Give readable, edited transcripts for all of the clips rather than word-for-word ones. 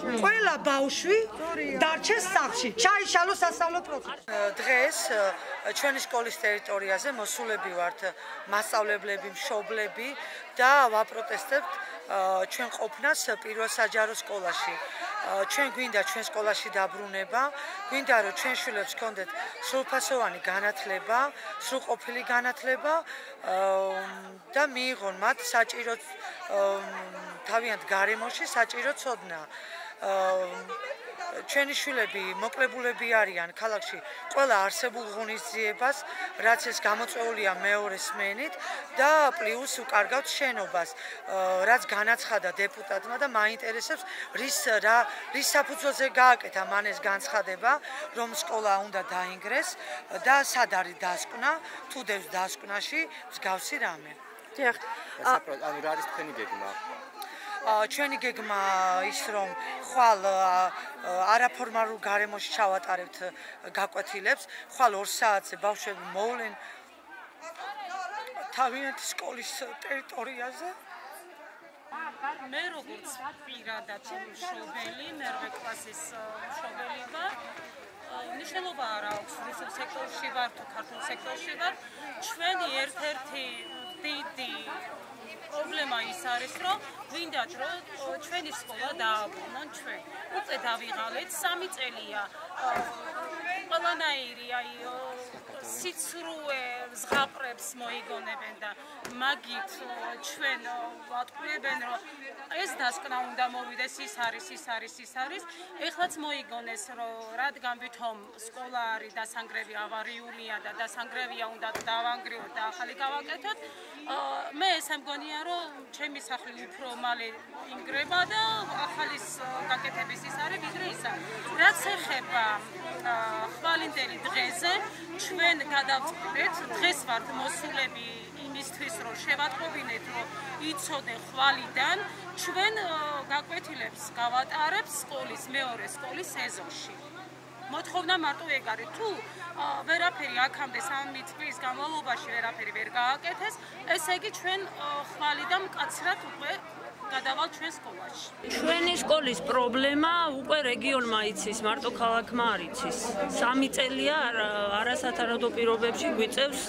ყველა ბავშვი დარჩეს სახლში, ჩაიშალოს სასწავლო პროცესი. დღეს ჩვენი სკოლის ტერიტორიაზე მოსულები ვართ მასწავლებლები, მშობლები და ვაპროტესტებთ ჩვენ ყოფნას პირველ საჯარო სკოლაში. ჩვენ გვინდა ჩვენ სკოლაში დაბრუნება, გვინდა რომ ჩვენ შვილებს ჰქონდეთ სრულფასოვანი განათლება, სრულყოფილი განათლება და მიიღონ მათ საჭირო თავიანთ გარემოში საჭირო ცოდნა. ჩვენი შვილები მოკლებულები არიან ქალაქში ყველა არსებულ ღონისძიებას, რაც ეს გამოწვეულია მეორე სმენით და პლუს უკარგავთ შენობას, რაც განაცხადა დეპუტატმა და მაინტერესებს რის საფუძველზე გააკეთა მან ეს განცხადება, რომ სკოლა უნდა დაინგრეს და სად არის დასკვნა, თუ დევს დასკვნაში მსგავსი რამე. დიახ, ანუ რა არის თქვენი გეგმა? ჩვენი გეგმა ის რომ ხვალ არაფორმალურ გარემოში ჩავატარებთ გაკვეთილებს, ხვალ 2 საათზე ბავშვები მოვლენ თავიანთი სკოლის ტერიტორიაზე. მე როგორც პირადად მშობელი, მერვე კლასის მშობელი ვარ. მნიშვნელობა არ აქვს რუსულ სექტორში ვარ თუ ქართულ სექტორში ვარ. ჩვენი ერთ-ერთი დიდი პრობლემა ის არის, რომ გვინდათ რომ ჩვენი სკოლა დააბრუნონ ჩვენ. უკვე დავიღალეთ 3 წელია. ყველანაირი სიცრუე ზღაპრებს მოიგონებენ და მაგით ჩვენ ვატყუებენ რომ ეს დასკვნა უნდა მოვიდეს, ის არის. ეხლაც მოიგონეს რომ რადგან ვითომ სკოლა არის დასანგრევი ავარიულია და დასანგრევია უნდა დავანგრიოთ და ახალი გავაკეთოთ. მე ესე მგონია რომ ჩემი სახლი უფრო მალე ინგრება და ახალის გაკეთების ის არის ვიდრე ისა. რაც ეხება ხვალინდელი დღეზე ჩვენ გადავწყვეტეთ, დღეს ვართ მოსულები იმისთვის რომ შევატყობინეთ რომ იცოდე ხვალიდან ჩვენ გაკვეთილებს გავატარებთ სკოლის მეორე სკოლის სეზონში. მოთხოვნა მარტო ეგ არის, თუ ვერაფერი აქამდე 3 წლის განმავლობაში ვერაფერი ვერ გააკეთეს, ესე იგი ჩვენ ხვალიდან მკაცრად უკვე გადავალთ ჩვენ სკოლაში. ჩვენი სკოლის პრობლემა უკვე რეგიონმა იცის, მარტო ქალაქმა არ იცის. 3 წელია არასათანადო პირობებში გვიწევს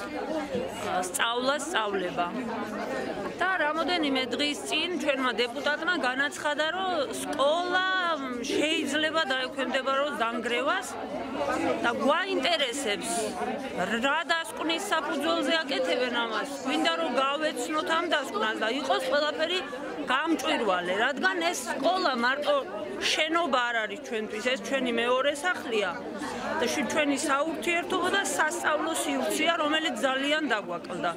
სწავლება. და რამოდენიმე დღის წინ ჩვენმა დეპუტატმა განაცხადა, რომ სკოლა შეიძლება დაექვემდებაროს დანგრევას და გვაინტერესებს რა დასკვნის საფუძველზე აკეთებენ ამას. გვინდა რომ გავეცნოთ ამ დასკვნას და იყოს ყველაფერი გამჭვირვალე, რადგან ეს სკოლა მარტო შენობა არ არის ჩვენთვის, ეს ჩვენი მეორე სახლია და ჩვენი საურთიერთობა და სასწავლო სივრცეა, რომელიც ძალიან დაგვაკლდა.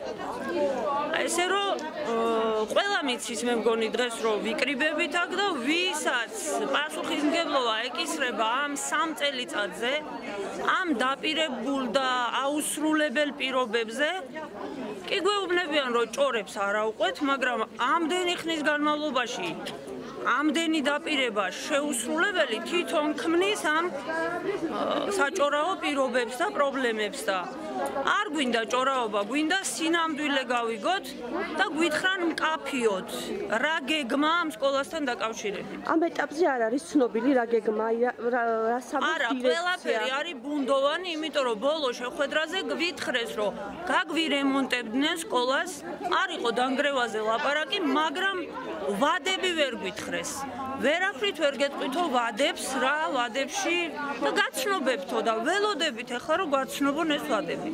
ესე რომ ყველა მიცის მე მგონი დღეს რომ ვიკრიბებით აქ და ვისაც პასუხისმგებლობა ეკისრება ამ 3 წელიწადზე, ამ დაპირებულ და აუსრულებელ პირობებზე, კი გვეუბნებიან რომ ჭორებს არ აუყვეთ, მაგრამ ამდენი ხნის განმავლობაში ამდენი დაპირება შეუსრულებელი თვითონ ქმნის ამ საჭორაო პირობებს და პრობლემებს და არ გვინდა ჭორაობა, გვინდა სინამდვილე გავიგოთ და გვითხრან მკაფიოთ რა გეგმა ამ სკოლასთან დაკავშირებით. ამ ეტაპზე არ არის ცნობილი რა გეგმა, რა არა, ყველაფერი არის ბუნდოვანი, იმიტომ რომ ბოლო შეხვედრაზე გვითხრეს, რომ გაგვირემონტებდნენ სკოლას, არ იყო დანგრევაზე ლაპარაკი, მაგრამ ვადები ვერ გვითხრეს. ვერაფრით ვერ გეტყვითო ვადებს, რა ვადებში და გაცნობებთო და ველოდებით ახლა რომ გვაცნობონ ეს ვადები.